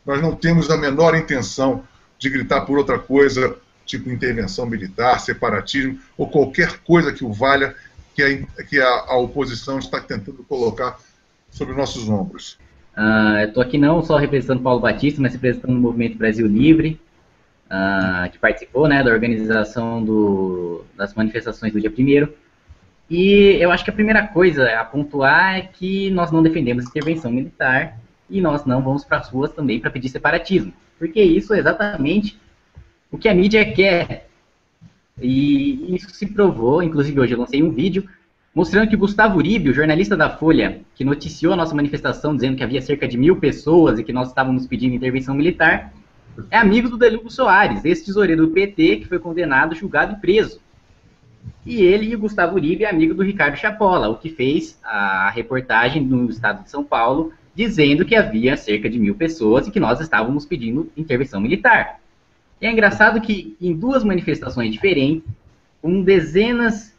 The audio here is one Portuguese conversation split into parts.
nós não temos a menor intenção de gritar por outra coisa, tipo intervenção militar, separatismo, ou qualquer coisa que o valha, que a oposição está tentando colocar sobre nossos ombros. Eu estou aqui não só representando Paulo Batista, mas representando o Movimento Brasil Livre, que participou, né, da organização das manifestações do dia 1º. E eu acho que a primeira coisa a pontuar é que nós não defendemos intervenção militar e nós não vamos para as ruas também para pedir separatismo, porque isso é exatamente o que a mídia quer. E isso se provou, inclusive hoje eu lancei um vídeo mostrando que Gustavo Uribe, o jornalista da Folha, que noticiou a nossa manifestação dizendo que havia cerca de 1000 pessoas e que nós estávamos pedindo intervenção militar, é amigo do Delúcio Soares, ex-tesoureiro do PT, que foi condenado, julgado e preso. E ele e o Gustavo Uribe é amigo do Ricardo Chapola, o que fez a reportagem no estado de São Paulo, dizendo que havia cerca de 1000 pessoas e que nós estávamos pedindo intervenção militar. E é engraçado que em 2 manifestações diferentes, com dezenas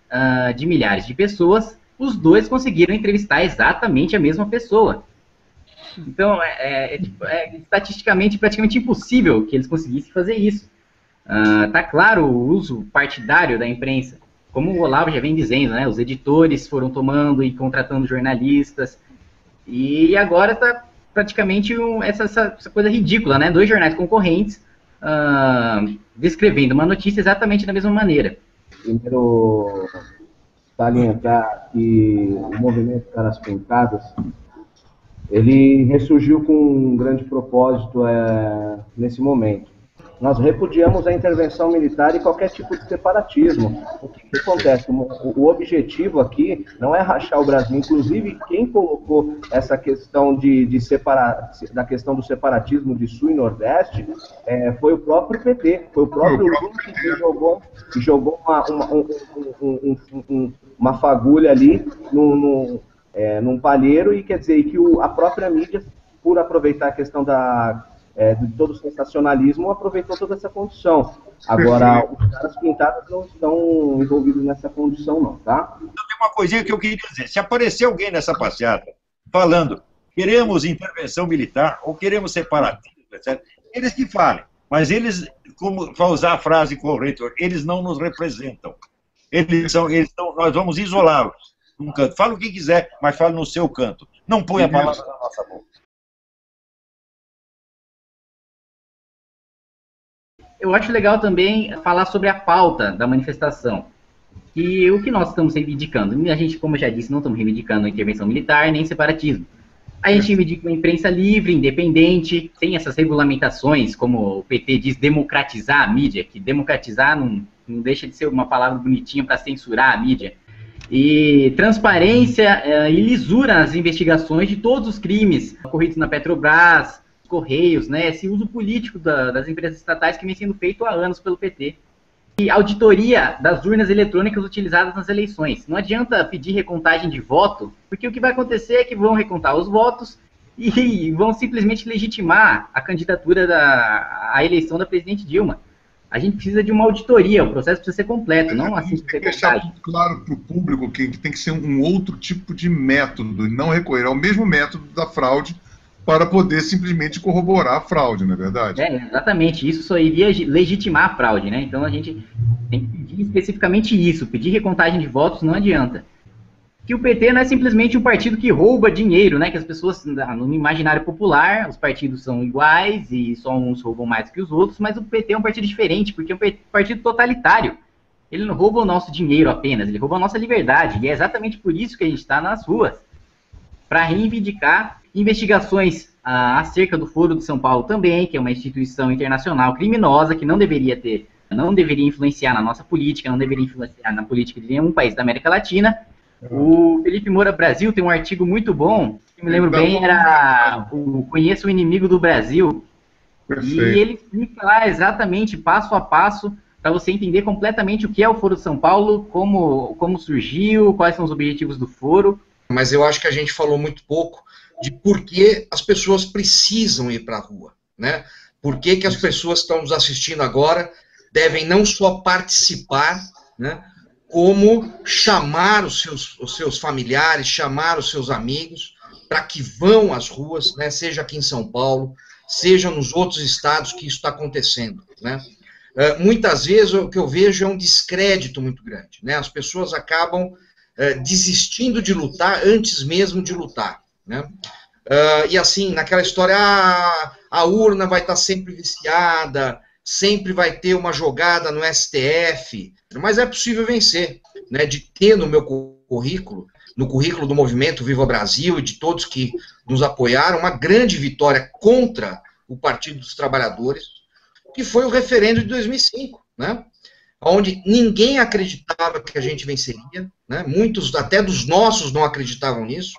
de milhares de pessoas, os 2 conseguiram entrevistar exatamente a mesma pessoa. Então, é estatisticamente praticamente impossível que eles conseguissem fazer isso. Tá claro o uso partidário da imprensa. Como o Olavo já vem dizendo, né, os editores foram tomando e contratando jornalistas, e agora está praticamente essa coisa ridícula, né, 2 jornais concorrentes descrevendo uma notícia exatamente da mesma maneira. Primeiro, salientar que o movimento Caras Pintadas, ele ressurgiu com um grande propósito nesse momento. Nós repudiamos a intervenção militar e qualquer tipo de separatismo. O que acontece? O objetivo aqui não é rachar o Brasil. Inclusive, quem colocou essa questão da questão do separatismo de Sul e Nordeste foi o próprio PT, foi o próprio Lula que jogou uma fagulha ali num palheiro, e quer dizer que a própria mídia, por aproveitar a questão de todo o sensacionalismo, aproveitou toda essa condição. Agora, os Caras Pintadas não estão envolvidos nessa condição, não, tá? Tem uma coisinha que eu queria dizer. Se aparecer alguém nessa passeata falando queremos intervenção militar ou queremos separatismo, etc., eles que falem. Mas eles, como para usar a frase correta, eles não nos representam. Nós vamos isolá-los num canto. Fala o que quiser, mas fala no seu canto. Não põe a palavra na nossa boca. Eu acho legal também falar sobre a pauta da manifestação. E o que nós estamos reivindicando? A gente, como eu já disse, não estamos reivindicando intervenção militar nem separatismo. A gente reivindica uma imprensa livre, independente, sem essas regulamentações, como o PT diz, democratizar a mídia, que democratizar não deixa de ser uma palavra bonitinha para censurar a mídia. E transparência e lisura nas investigações de todos os crimes ocorridos na Petrobras, Correios, né, esse uso político das empresas estatais que vem sendo feito há anos pelo PT. E auditoria das urnas eletrônicas utilizadas nas eleições. Não adianta pedir recontagem de voto, porque o que vai acontecer é que vão recontar os votos e vão simplesmente legitimar a candidatura à eleição da presidente Dilma. A gente precisa de uma auditoria, o processo precisa ser completo, não assim de recontagem. Deixar muito claro para o público que tem que ser um outro tipo de método, e não recorrer ao mesmo método da fraude, para poder simplesmente corroborar a fraude, não é verdade? Exatamente. Isso só iria legitimar a fraude, né? Então a gente tem que pedir especificamente isso. Pedir recontagem de votos não adianta. Que o PT não é simplesmente um partido que rouba dinheiro, né? Que as pessoas, no imaginário popular, os partidos são iguais e só uns roubam mais que os outros, mas o PT é um partido diferente, porque é um partido totalitário. Ele não rouba o nosso dinheiro apenas, ele rouba a nossa liberdade. E é exatamente por isso que a gente está nas ruas, para reivindicar investigações acerca do Foro de São Paulo também, que é uma instituição internacional criminosa que não deveria influenciar na nossa política, não deveria influenciar na política de nenhum país da América Latina. O Felipe Moura Brasil tem um artigo muito bom, que me lembro bem, era o Conheça o Inimigo do Brasil. Perfeito. E ele explica lá exatamente, passo a passo, para você entender completamente o que é o Foro de São Paulo, como surgiu, quais são os objetivos do Foro. Mas eu acho que a gente falou muito pouco de por que as pessoas precisam ir para a rua, né? Por que as pessoas que estão nos assistindo agora devem não só participar, né, como chamar os seus familiares, chamar os seus amigos para que vão às ruas, né, seja aqui em São Paulo, seja nos outros estados que isso está acontecendo, né? Muitas vezes o que eu vejo é um descrédito muito grande, né? As pessoas acabam desistindo de lutar antes mesmo de lutar, né? E assim, naquela história, a urna vai estar sempre viciada, sempre vai ter uma jogada no STF, mas é possível vencer, né? De ter no meu currículo, no currículo do Movimento Viva Brasil e de todos que nos apoiaram, uma grande vitória contra o Partido dos Trabalhadores, que foi o referendo de 2005, né? Onde ninguém acreditava que a gente venceria, né? Muitos até dos nossos não acreditavam nisso,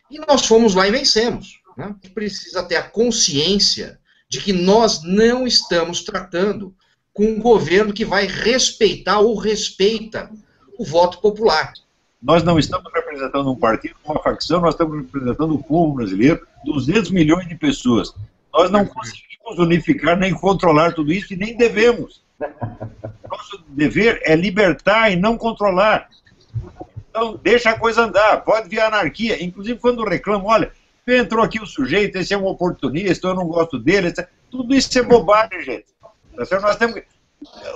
e nós fomos lá e vencemos, né? Precisa ter a consciência de que nós não estamos tratando com um governo que vai respeitar ou respeita o voto popular. Nós não estamos representando um partido, uma facção, nós estamos representando o povo brasileiro, 200 milhões de pessoas. Nós não conseguimos unificar nem controlar tudo isso e nem devemos. Nosso dever é libertar e não controlar. Então, deixa a coisa andar, pode vir a anarquia. Inclusive, quando reclamam, olha, entrou aqui o sujeito, esse é um oportunista, eu não gosto dele, etc. Tudo isso é bobagem, gente. Nós temos que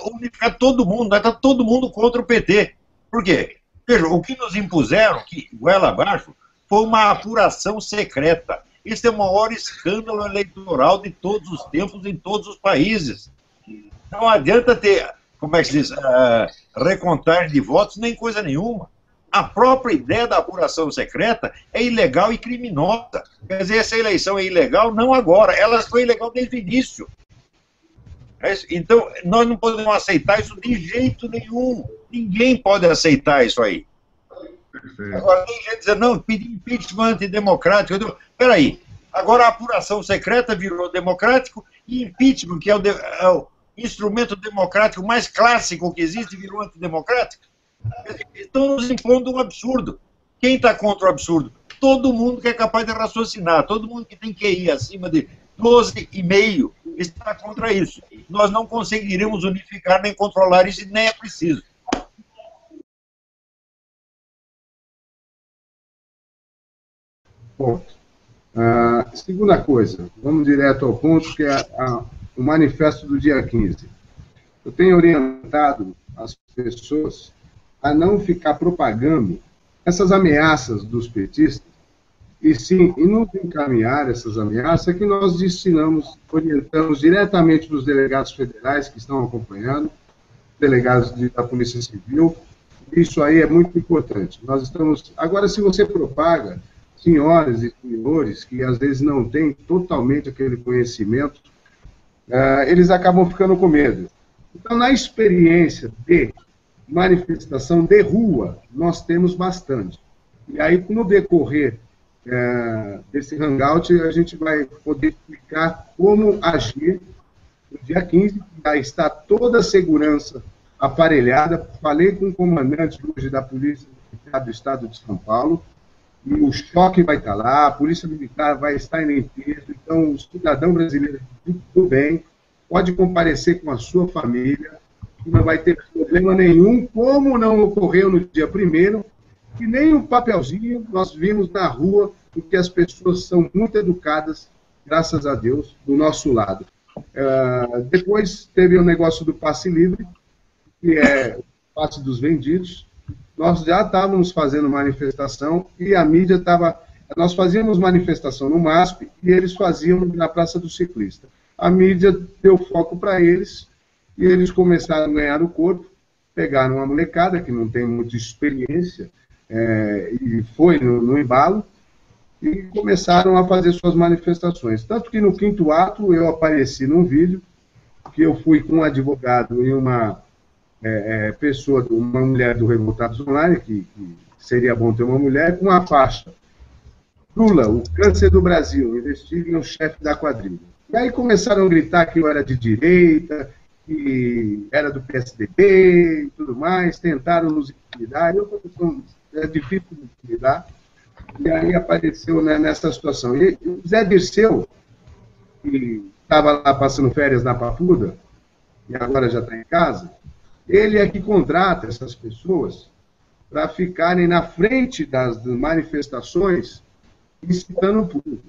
unificar todo mundo, está todo mundo contra o PT. Por quê? Veja, o que nos impuseram, que goela abaixo, foi uma apuração secreta. Esse é o maior escândalo eleitoral de todos os tempos, em todos os países. Não adianta ter, como é que se diz, recontagem de votos, nem coisa nenhuma. A própria ideia da apuração secreta é ilegal e criminosa. Quer dizer, essa eleição é ilegal não agora, ela foi ilegal desde o início. Então, nós não podemos aceitar isso de jeito nenhum. Ninguém pode aceitar isso aí. Perfeito. Agora, tem gente dizendo, não, pedir impeachment antidemocrático. Peraí, agora a apuração secreta virou democrático e impeachment, que é o instrumento democrático mais clássico que existe, virou antidemocrático. Estão nos impondo um absurdo. Quem está contra o absurdo? Todo mundo que é capaz de raciocinar, todo mundo que tem QI acima de 12,5 está contra isso. Nós não conseguiremos unificar nem controlar isso, e nem é preciso. Ponto. Segunda coisa, vamos direto ao ponto, que é o manifesto do dia 15. Eu tenho orientado as pessoas a não ficar propagando essas ameaças dos petistas, e sim, e nos encaminhar essas ameaças que nós orientamos diretamente para os delegados federais que estão acompanhando, delegados da Polícia Civil. Isso aí é muito importante. Nós estamos... Agora, se você propaga, senhoras e senhores que às vezes não têm totalmente aquele conhecimento, eles acabam ficando com medo. Então, na experiência de manifestação de rua, nós temos bastante. E aí, no decorrer desse hangout, a gente vai poder explicar como agir no dia 15, já está toda a segurança aparelhada. Falei com o comandante hoje da Polícia Militar do Estado de São Paulo, e o choque vai estar lá, a Polícia Militar vai estar em limpeza, então o cidadão brasileiro, tudo bem, pode comparecer com a sua família, não vai ter problema nenhum, como não ocorreu no dia 1º, e nem um papelzinho nós vimos na rua, porque as pessoas são muito educadas, graças a Deus, do nosso lado. Depois teve o negócio do passe livre, que é o passe dos vendidos. Nós já estávamos fazendo manifestação e a mídia estava... Nós fazíamos manifestação no MASP e eles faziam na Praça do Ciclista. A mídia deu foco para eles e eles começaram a ganhar o corpo, pegaram uma molecada que não tem muita experiência e foi no embalo e começaram a fazer suas manifestações. Tanto que no 5º ato eu apareci num vídeo que eu fui com um advogado e uma pessoa, uma mulher do Revoltados Online, que seria bom ter uma mulher, com uma faixa. Lula, o câncer do Brasil, investiguem o chefe da quadrilha. E aí começaram a gritar que eu era de direita, que era do PSDB e tudo mais, tentaram nos intimidar, é difícil de intimidar, e aí apareceu nessa situação. E o Zé Dirceu, que estava lá passando férias na Papuda, e agora já está em casa, ele é que contrata essas pessoas para ficarem na frente das manifestações, incitando o público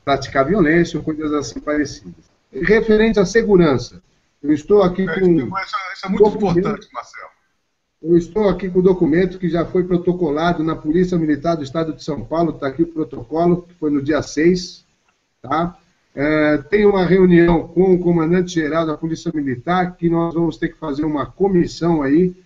praticar violência ou coisas assim parecidas. Referente à segurança, eu estou aqui com... Isso é muito importante, Marcelo. Eu estou aqui com o documento que já foi protocolado na Polícia Militar do Estado de São Paulo, está aqui o protocolo, que foi no dia 6, tá? Tem uma reunião com o comandante-geral da Polícia Militar, que nós vamos ter que fazer uma comissão aí,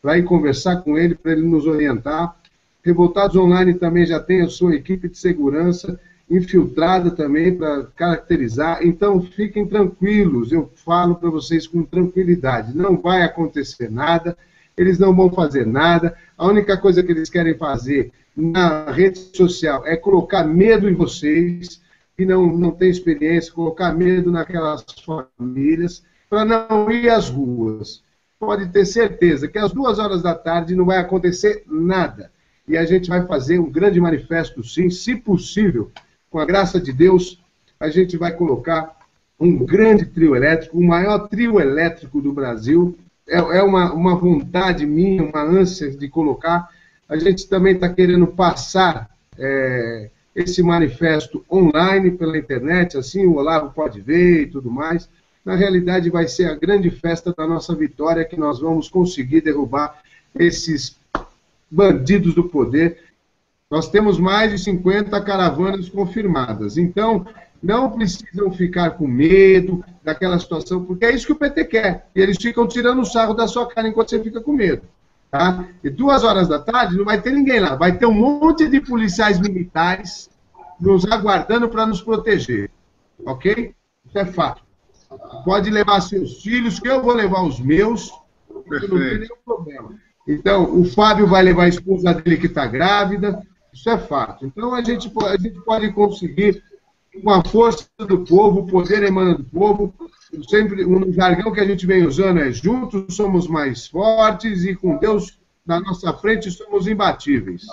para ir conversar com ele, para ele nos orientar. Revoltados Online também já tem a sua equipe de segurança infiltrada também para caracterizar. Então, fiquem tranquilos, eu falo para vocês com tranquilidade. Não vai acontecer nada, eles não vão fazer nada. A única coisa que eles querem fazer na rede social é colocar medo em vocês, que não tem experiência, colocar medo naquelas famílias, para não ir às ruas. Pode ter certeza que às 2h da tarde não vai acontecer nada. E a gente vai fazer um grande manifesto, sim, se possível, com a graça de Deus, a gente vai colocar um grande trio elétrico, o maior trio elétrico do Brasil. É uma vontade minha, uma ânsia de colocar. A gente também está querendo passar esse manifesto online pela internet, assim o Olavo pode ver e tudo mais. Na realidade, vai ser a grande festa da nossa vitória, que nós vamos conseguir derrubar esses bandidos do poder. Nós temos mais de 50 caravanas confirmadas. Então, não precisam ficar com medo daquela situação, porque é isso que o PT quer. E eles ficam tirando o sarro da sua cara enquanto você fica com medo. Tá? E 2h da tarde não vai ter ninguém lá. Vai ter um monte de policiais militares nos aguardando para nos proteger. Ok? Isso é fato. Pode levar seus filhos, que eu vou levar os meus, não tem nenhum problema. Então, o Fábio vai levar a esposa dele que está grávida, isso é fato. Então, a gente pode conseguir, com a força do povo, o poder emana do povo. Sempre, um jargão que a gente vem usando é: juntos somos mais fortes e com Deus na nossa frente somos imbatíveis.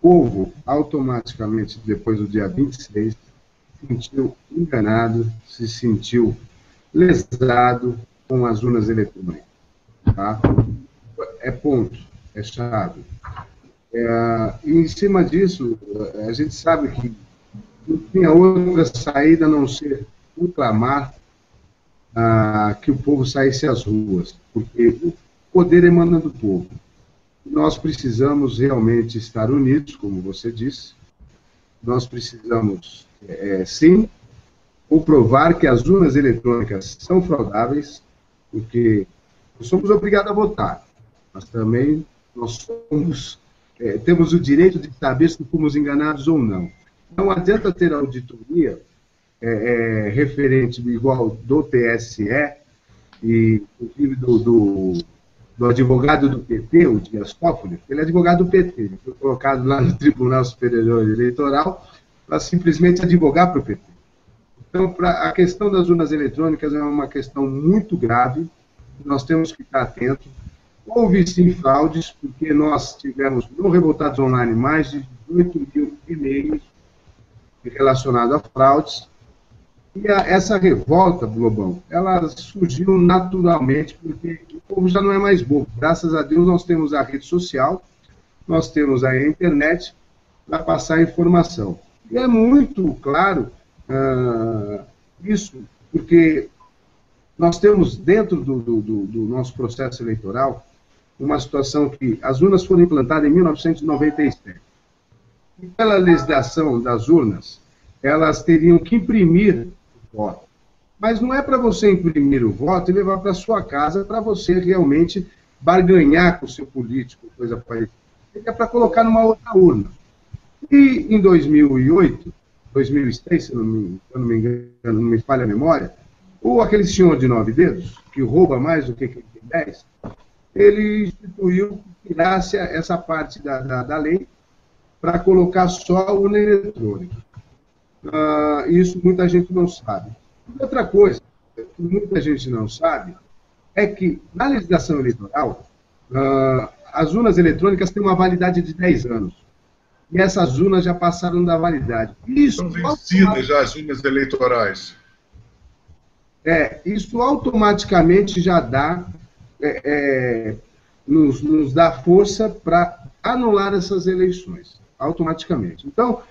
O povo, automaticamente, depois do dia 26, se sentiu enganado, se sentiu lesado com as urnas eletrônicas. Tá? É ponto, é chave. E em cima disso, a gente sabe que não tinha outra saída a não ser proclamar que o povo saísse às ruas, porque o poder emana do povo. Nós precisamos realmente estar unidos, como você disse. Nós precisamos, sim, comprovar que as urnas eletrônicas são fraudáveis, porque nós somos obrigados a votar, mas também nós temos o direito de saber se fomos enganados ou não. Não adianta ter auditoria referente igual do TSE e inclusive do advogado do PT, o Dias Toffoli. Ele é advogado do PT, ele foi colocado lá no Tribunal Superior Eleitoral para simplesmente advogar para o PT. Então, a questão das urnas eletrônicas é uma questão muito grave, nós temos que estar atentos. Houve sim fraudes, porque nós tivemos no Revoltados Online mais de 18 mil e-mails relacionados a fraudes. E essa revolta, Globão, ela surgiu naturalmente, porque o povo já não é mais bobo. Graças a Deus nós temos a rede social, nós temos a internet para passar informação. E é muito claro isso, porque nós temos dentro do nosso processo eleitoral uma situação que as urnas foram implantadas em 1997. E pela legislação das urnas, elas teriam que imprimir o voto. Mas não é para você imprimir o voto e levar para sua casa para você realmente barganhar com o seu político, coisa parecida. É para colocar numa outra urna. E em 2008, 2006, se eu não me engano, não me falha a memória, aquele senhor de 9 dedos, que rouba mais do que quem tem 10, ele instituiu que tirasse essa parte da lei para colocar só a urna eletrônica. Isso muita gente não sabe. Outra coisa que muita gente não sabe é que, na legislação eleitoral, as urnas eletrônicas têm uma validade de 10 anos. E essas urnas já passaram da validade. Estão vencidas já as urnas eleitorais. Isso automaticamente já dá, nos dá força para anular essas eleições. automaticamente. Então,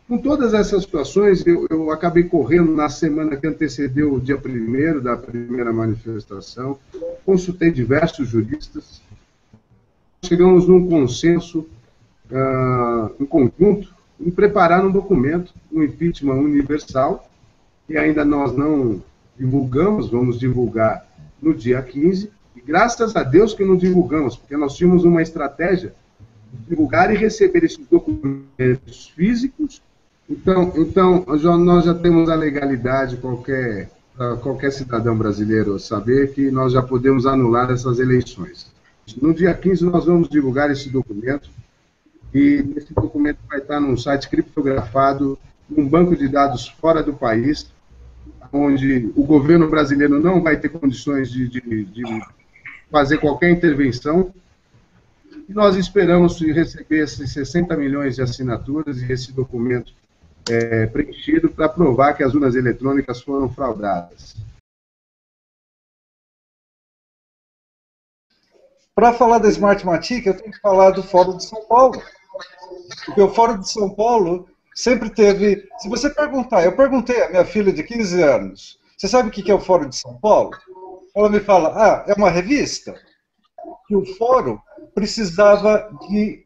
com todas essas situações, eu acabei correndo na semana que antecedeu o dia 1º da primeira manifestação, consultei diversos juristas, chegamos num consenso, em conjunto, em preparar um documento, um impeachment universal, que ainda nós não divulgamos, vamos divulgar no dia 15, e graças a Deus que não divulgamos, porque nós tínhamos uma estratégia de divulgar e receber esses documentos físicos. Então nós já temos a legalidade, qualquer cidadão brasileiro saber que nós já podemos anular essas eleições. No dia 15 nós vamos divulgar esse documento, e esse documento vai estar num site criptografado, num banco de dados fora do país, onde o governo brasileiro não vai ter condições de fazer qualquer intervenção. E nós esperamos receber esses 60 milhões de assinaturas e esse documento preenchido para provar que as urnas eletrônicas foram fraudadas. Para falar da Smartmatic, eu tenho que falar do Fórum de São Paulo. Porque o Fórum de São Paulo sempre teve... Se você perguntar, eu perguntei à minha filha de 15 anos, você sabe o que é o Fórum de São Paulo? Ela me fala, é uma revista. E o Fórum precisava de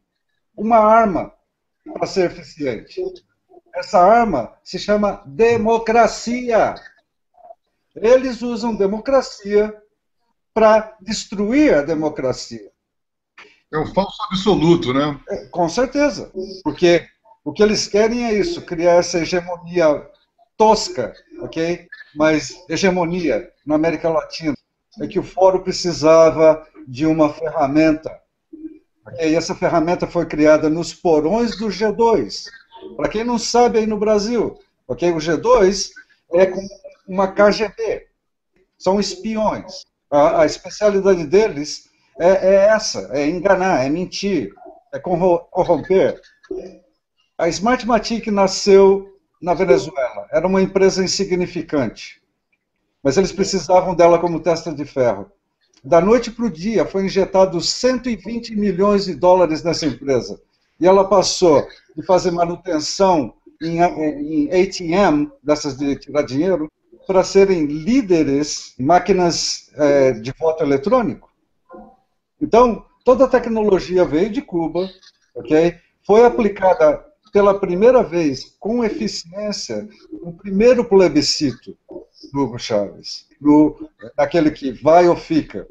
uma arma para ser eficiente. Essa arma se chama democracia. Eles usam democracia para destruir a democracia. É um falso absoluto, né? Com certeza, porque o que eles querem é isso, criar essa hegemonia tosca, ok? Mas hegemonia na América Latina. É que o Fórum precisava de uma ferramenta. Okay? E essa ferramenta foi criada nos porões do G2. Para quem não sabe, aí no Brasil, okay? O G2 é como uma KGB. São espiões. A especialidade deles é essa, é enganar, é mentir, é corromper. A Smartmatic nasceu na Venezuela. Era uma empresa insignificante. Mas eles precisavam dela como testa de ferro. Da noite para o dia, foi injetado 120 milhões de dólares nessa empresa. E ela passou de fazer manutenção em ATM, dessas de tirar dinheiro, para serem líderes em máquinas de voto eletrônico. Então, toda a tecnologia veio de Cuba, okay? Foi aplicada pela primeira vez com eficiência no primeiro plebiscito do Hugo Chávez, daquele que vai ou fica.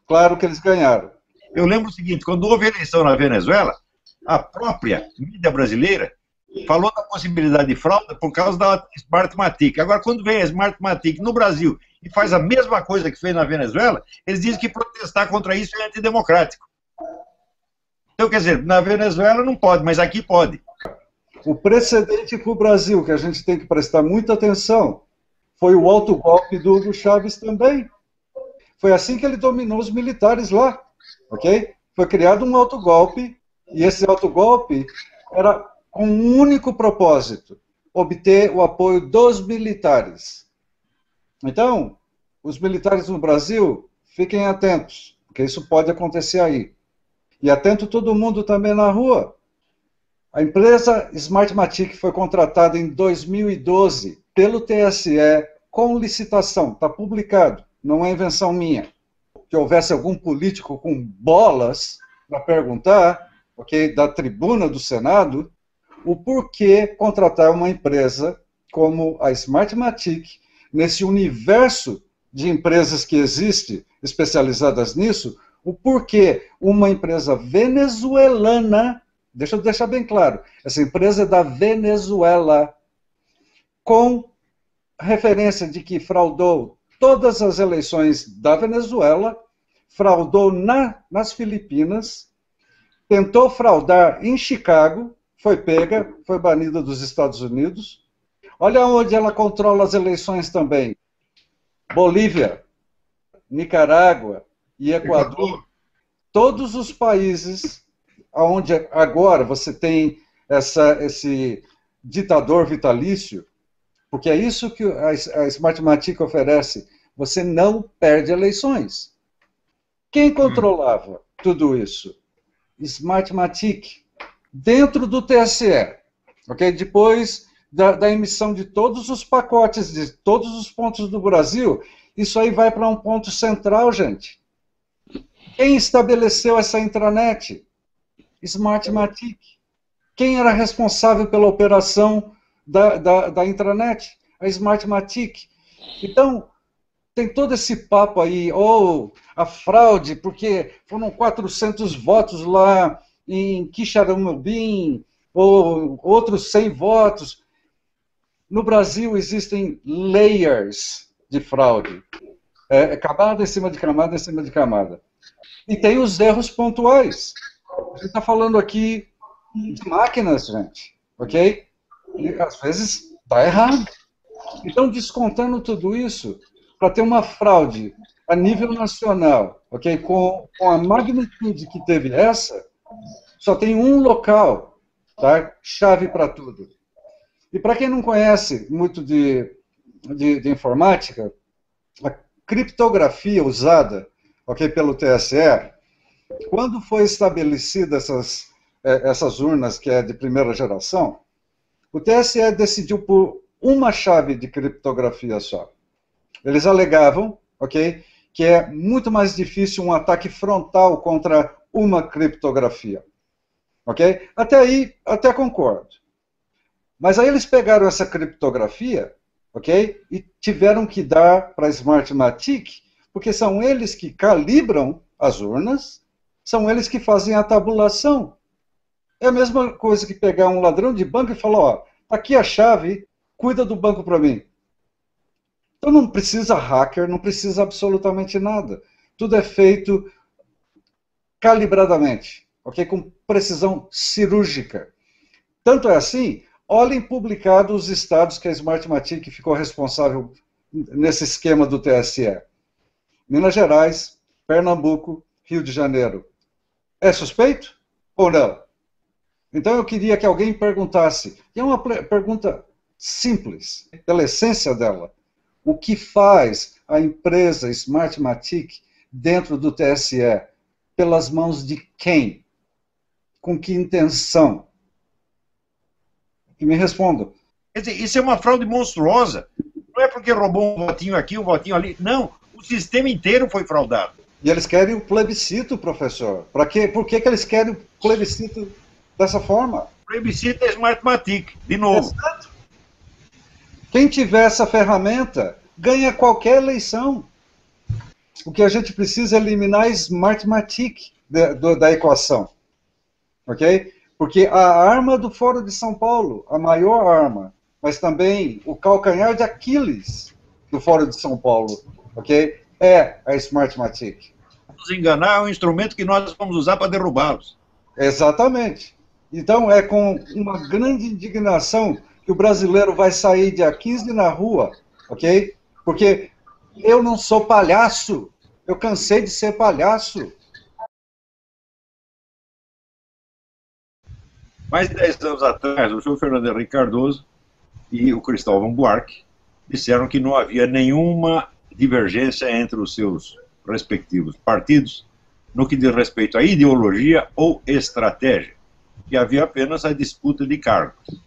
Claro que eles ganharam. Eu lembro o seguinte, quando houve eleição na Venezuela, a própria mídia brasileira falou da possibilidade de fraude por causa da Smartmatic. Agora, quando vem a Smartmatic no Brasil e faz a mesma coisa que fez na Venezuela, eles dizem que protestar contra isso é antidemocrático. Então, quer dizer, na Venezuela não pode, mas aqui pode. O precedente para o Brasil, que a gente tem que prestar muita atenção, foi o autogolpe do Hugo Chávez também. Foi assim que ele dominou os militares lá, ok? Foi criado um autogolpe, e esse autogolpe era com um único propósito, obter o apoio dos militares. Então, os militares no Brasil, fiquem atentos, porque isso pode acontecer aí. E atento todo mundo também na rua. A empresa Smartmatic foi contratada em 2012 pelo TSE com licitação, está publicado, não é invenção minha. Que houvesse algum político com bolas para perguntar, ok, da tribuna do Senado, o porquê contratar uma empresa como a Smartmatic, nesse universo de empresas que existe, especializadas nisso, o porquê uma empresa venezuelana, deixa eu deixar bem claro, essa empresa é da Venezuela, com referência de que fraudou todas as eleições da Venezuela, fraudou nas Filipinas, tentou fraudar em Chicago, foi pega, foi banida dos Estados Unidos. Olha onde ela controla as eleições também. Bolívia, Nicarágua e Equador. Todos os países onde agora você tem esse ditador vitalício, porque é isso que a Smartmatic oferece, você não perde eleições. Quem controlava tudo isso? Smartmatic, dentro do TSE, ok? Depois da emissão de todos os pacotes de todos os pontos do Brasil, isso aí vai para um ponto central, gente. Quem estabeleceu essa intranet? Smartmatic. Quem era responsável pela operação da intranet? A Smartmatic. Então, tem todo esse papo aí, a fraude, porque foram 400 votos lá em Quixaramubim, ou outros 100 votos. No Brasil existem layers de fraude. Camada em cima de camada em cima de camada. E tem os erros pontuais. A gente está falando aqui de máquinas, gente, ok? E às vezes dá errado. Então, descontando tudo isso, para ter uma fraude a nível nacional, ok? Com a magnitude que teve essa, só tem um local, tá? Chave para tudo. E para quem não conhece muito de informática, a criptografia usada, ok, pelo TSE, quando foi estabelecida essas urnas que é de primeira geração, o TSE decidiu por uma chave de criptografia só. Eles alegavam, ok, que é muito mais difícil um ataque frontal contra uma criptografia, ok? Até aí, até concordo. Mas aí eles pegaram essa criptografia, ok, e tiveram que dar para a Smartmatic, porque são eles que calibram as urnas, são eles que fazem a tabulação. É a mesma coisa que pegar um ladrão de banco e falar, ó, tá aqui a chave, cuida do banco para mim. Então não precisa hacker, não precisa absolutamente nada. Tudo é feito calibradamente, ok? Com precisão cirúrgica. Tanto é assim, olhem publicados os estados que a Smartmatic ficou responsável nesse esquema do TSE. Minas Gerais, Pernambuco, Rio de Janeiro. É suspeito ou não? Então eu queria que alguém perguntasse, e é uma pergunta simples, pela essência dela, o que faz a empresa Smartmatic dentro do TSE? Pelas mãos de quem? Com que intenção? E me respondam. Quer dizer, isso é uma fraude monstruosa. Não é porque roubou um votinho aqui, um votinho ali. Não, o sistema inteiro foi fraudado. E eles querem o plebiscito, professor. Para quê? Por que eles querem o plebiscito dessa forma? O plebiscito é Smartmatic, de novo. Exato. Quem tiver essa ferramenta ganha qualquer eleição. O que a gente precisa é eliminar a Smartmatic da equação. Ok? Porque a arma do Fórum de São Paulo, a maior arma, mas também o calcanhar de Aquiles do Fórum de São Paulo, ok? É a Smartmatic. Nos enganar é um instrumento que nós vamos usar para derrubá-los. Exatamente. Então é com uma grande indignação que o brasileiro vai sair dia 15 na rua, ok? Porque eu não sou palhaço. Eu cansei de ser palhaço. Mais de 10 anos atrás, o senhor Fernando Henrique Cardoso e o Cristóvão Buarque disseram que não havia nenhuma divergência entre os seus respectivos partidos no que diz respeito à ideologia ou estratégia, que havia apenas a disputa de cargos.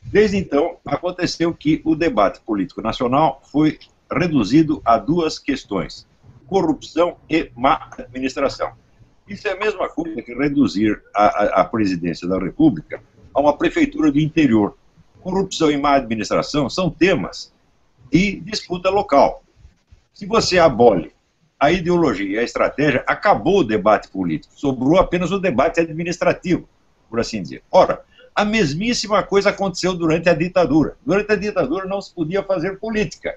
Desde então, aconteceu que o debate político nacional foi reduzido a duas questões: corrupção e má administração. Isso é a mesma coisa que reduzir a presidência da República a uma prefeitura de interior. Corrupção e má administração são temas de disputa local. Se você abole a ideologia e a estratégia, acabou o debate político, sobrou apenas o debate administrativo, por assim dizer. Ora, a mesmíssima coisa aconteceu durante a ditadura. Durante a ditadura não se podia fazer política.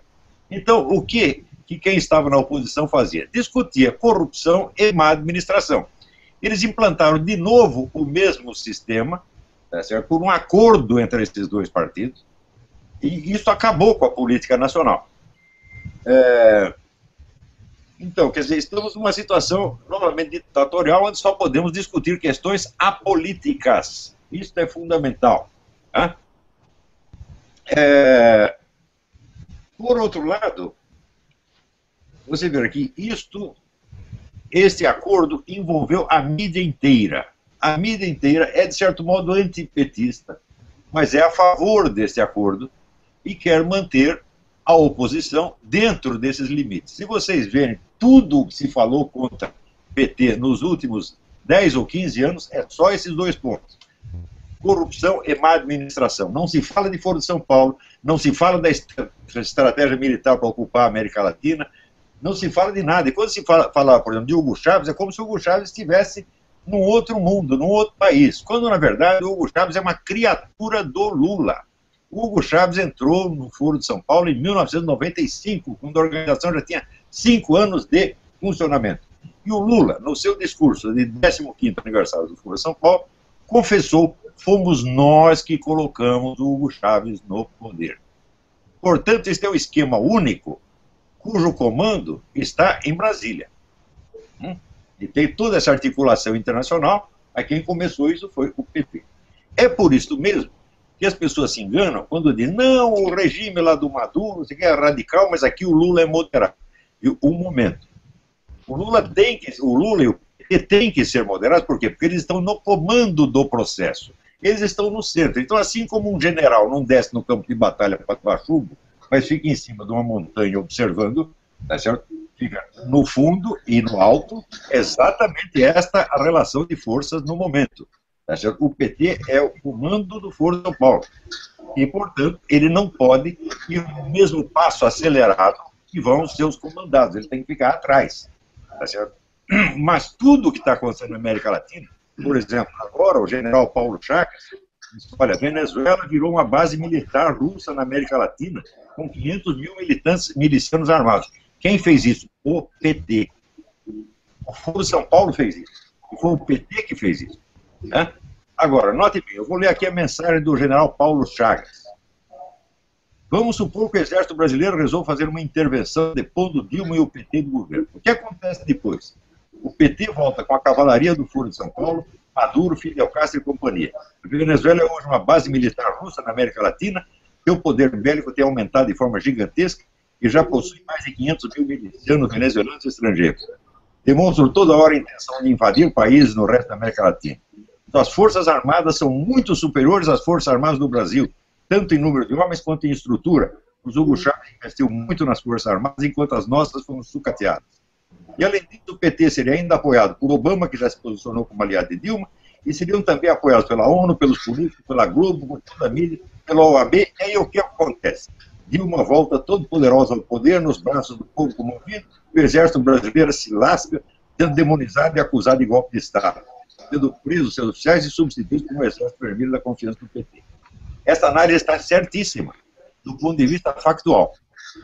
Então, o que quem estava na oposição fazia? Discutia corrupção e má administração. Eles implantaram de novo o mesmo sistema, tá certo? Por um acordo entre esses dois partidos, e isso acabou com a política nacional. Então, quer dizer, estamos numa situação novamente ditatorial, onde só podemos discutir questões apolíticas. Isso é fundamental. Tá? Por outro lado, você vê aqui, este acordo envolveu a mídia inteira. a mídia inteira é, de certo modo, antipetista, mas é a favor desse acordo e quer manter a oposição dentro desses limites. Se vocês verem tudo que se falou contra o PT nos últimos 10 ou 15 anos, é só esses dois pontos. Corrupção e má administração. Não se fala de Foro de São Paulo, não se fala da estratégia militar para ocupar a América Latina, não se fala de nada. E quando se fala, por exemplo, de Hugo Chávez, é como se o Hugo Chávez estivesse num outro mundo, num outro país. Quando, na verdade, o Hugo Chávez é uma criatura do Lula. O Hugo Chávez entrou no Foro de São Paulo em 1995, quando a organização já tinha 5 anos de funcionamento. E o Lula, no seu discurso de 15º aniversário do Foro de São Paulo, confessou: fomos nós que colocamos o Hugo Chávez no poder. Portanto, este é um esquema único, cujo comando está em Brasília. E tem toda essa articulação internacional, a quem começou isso foi o PT. É por isso mesmo que as pessoas se enganam quando dizem: não, o regime lá do Maduro, você quer radical, mas aqui o Lula é moderado. E um momento. O Lula e o PT têm que ser moderados, por quê? Porque eles estão no comando do processo. Eles estão no centro. Então, assim como um general não desce no campo de batalha para tomar chumbo, mas fica em cima de uma montanha observando, tá certo? Fica no fundo e no alto, exatamente esta a relação de forças no momento. Tá certo? O PT é o comando do Foro de São Paulo. E, portanto, ele não pode ir no mesmo passo acelerado que vão os seus comandados. Ele tem que ficar atrás. Tá certo? Mas tudo que está acontecendo na América Latina, por exemplo, agora o general Paulo Chacas disse: olha, Venezuela virou uma base militar russa na América Latina com 500 mil milicianos armados. Quem fez isso? O PT. O Foro de São Paulo fez isso. E foi o PT que fez isso. Né? Agora, note bem, eu vou ler aqui a mensagem do general Paulo Chagas. Vamos supor que o exército brasileiro resolve fazer uma intervenção depondo Dilma e o PT do governo. O que acontece depois? O PT volta com a cavalaria do Foro de São Paulo, Maduro, Fidel Castro e companhia. A Venezuela é hoje uma base militar russa na América Latina, seu poder bélico tem aumentado de forma gigantesca e já possui mais de 500 mil milicianos venezuelanos e estrangeiros. Demonstram toda hora a intenção de invadir países no resto da América Latina. Então, as forças armadas são muito superiores às forças armadas do Brasil, tanto em número de homens quanto em estrutura. O Hugo Chávez investiu muito nas forças armadas, enquanto as nossas foram sucateadas. E, além disso, o PT seria ainda apoiado por Obama, que já se posicionou como aliado de Dilma, e seriam também apoiados pela ONU, pelos políticos, pela Globo, por toda a mídia, pela OAB. E aí o que acontece? Dilma volta todo poderosa ao poder, nos braços do povo comovido, o exército brasileiro se lasca, sendo demonizado e acusado de golpe de Estado, sendo presos seus oficiais e substituídos por um exército vermelho da confiança do PT. Essa análise está certíssima, do ponto de vista factual.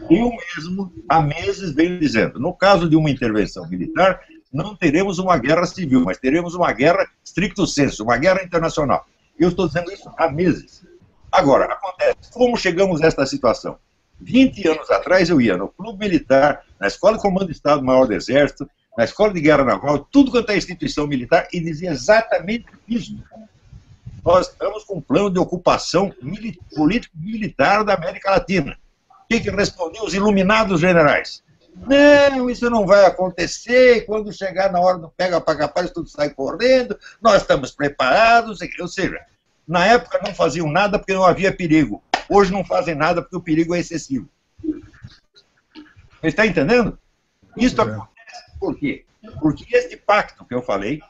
Eu mesmo, há meses, venho dizendo: no caso de uma intervenção militar, não teremos uma guerra civil, mas teremos uma guerra stricto sensu, uma guerra internacional. Eu estou dizendo isso há meses. Agora, acontece, como chegamos a esta situação? 20 anos atrás eu ia no clube militar, na Escola de Comando de Estado-Maior do Exército, na Escola de Guerra Naval, tudo quanto é instituição militar, e dizia exatamente isso. Nós estamos com um plano de ocupação político-militar da América Latina. O que respondiam os iluminados generais? Não, isso não vai acontecer, quando chegar na hora do pega para capaz, tudo sai correndo, nós estamos preparados, ou seja, na época não faziam nada porque não havia perigo. Hoje não fazem nada porque o perigo é excessivo. Você está entendendo? Isso acontece por quê? Porque este pacto que eu falei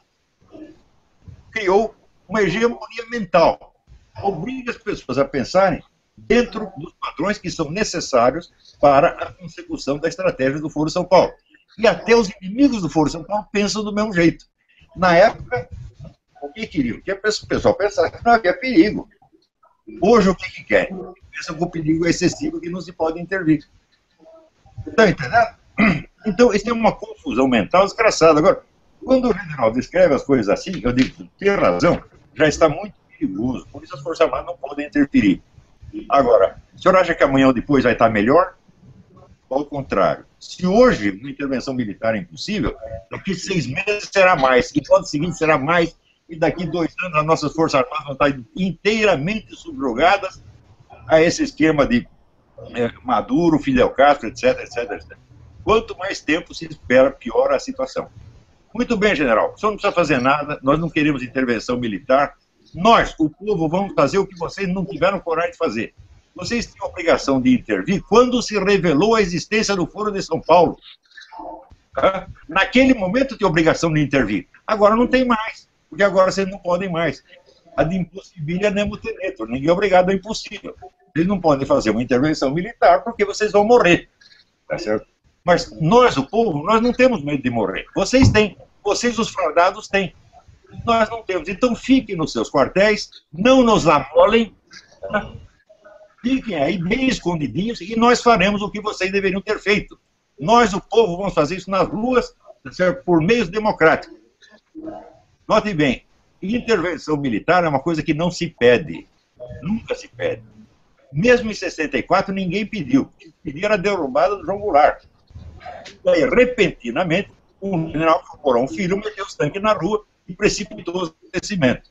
criou uma hegemonia mental. Obriga as pessoas a pensarem dentro dos padrões que são necessários para a consecução da estratégia do Foro de São Paulo. E até os inimigos do Foro de São Paulo pensam do mesmo jeito. Na época, o que queriam? Que o pessoal pensasse que não havia perigo. Hoje, o que querem? Pensam que o perigo é excessivo, que não se pode intervir. Estão entendendo? Então, isso é uma confusão mental desgraçada. Agora, quando o general descreve as coisas assim, eu digo: tem razão, já está muito perigoso, por isso as Forças Armadas não podem interferir. Agora, o senhor acha que amanhã ou depois vai estar melhor? Ao contrário. Se hoje uma intervenção militar é impossível, daqui 6 meses será mais, e no ano seguinte será mais, e daqui 2 anos as nossas Forças Armadas vão estar inteiramente subjugadas a esse esquema de Maduro, Fidel Castro, etc, etc, etc. Quanto mais tempo se espera, pior a situação. Muito bem, general. O senhor não precisa fazer nada, nós não queremos intervenção militar. Nós, o povo, vamos fazer o que vocês não tiveram coragem de fazer. Vocês têm a obrigação de intervir quando se revelou a existência do Foro de São Paulo. Naquele momento tem a obrigação de intervir. Agora não tem mais, porque agora vocês não podem mais. A de impossibilia nemo tenetur, ninguém é obrigado ao impossível. Eles não podem fazer uma intervenção militar porque vocês vão morrer. Tá certo? Mas nós, o povo, nós não temos medo de morrer. Vocês têm. Vocês, os fardados, têm. Nós não temos. Então fiquem nos seus quartéis, não nos amolem, fiquem aí bem escondidinhos e nós faremos o que vocês deveriam ter feito. Nós, o povo, vamos fazer isso nas ruas, por meios democráticos. Note bem, intervenção militar é uma coisa que não se pede. Nunca se pede. Mesmo em 64, ninguém pediu. O que pedia era a derrubada do João Goulart. E aí, repentinamente, um general incorporou um filho, meteu os tanques na rua e precipitou o acontecimento.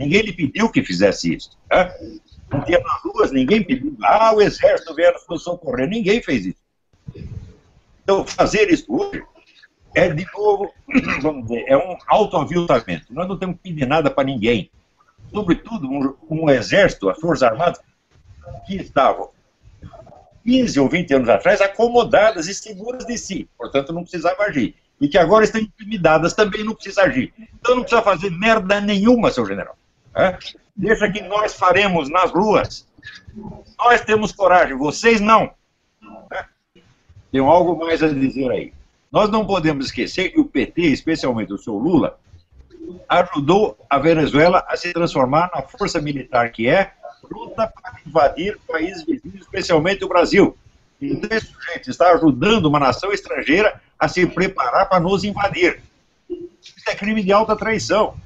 Ninguém lhe pediu que fizesse isso. Não tinha nas ruas, ninguém pediu. O exército veio nos socorrer. Ninguém fez isso. Então, fazer isso hoje é, de novo, vamos dizer, é um autoaviltamento. Nós não temos que pedir nada para ninguém. Sobretudo, um exército, as Forças Armadas, que estavam 15 ou 20 anos atrás acomodadas e seguras de si, portanto não precisava agir. E que agora estão intimidadas, também não precisa agir. Então não precisa fazer merda nenhuma, seu general. Deixa que nós faremos nas ruas. Nós temos coragem, vocês não. Tem algo mais a dizer aí. Nós não podemos esquecer que o PT, especialmente o seu Lula, ajudou a Venezuela a se transformar na força militar que é, luta para invadir países vizinhos, especialmente o Brasil. Então esse sujeito está ajudando uma nação estrangeira a se preparar para nos invadir. Isso é crime de alta traição.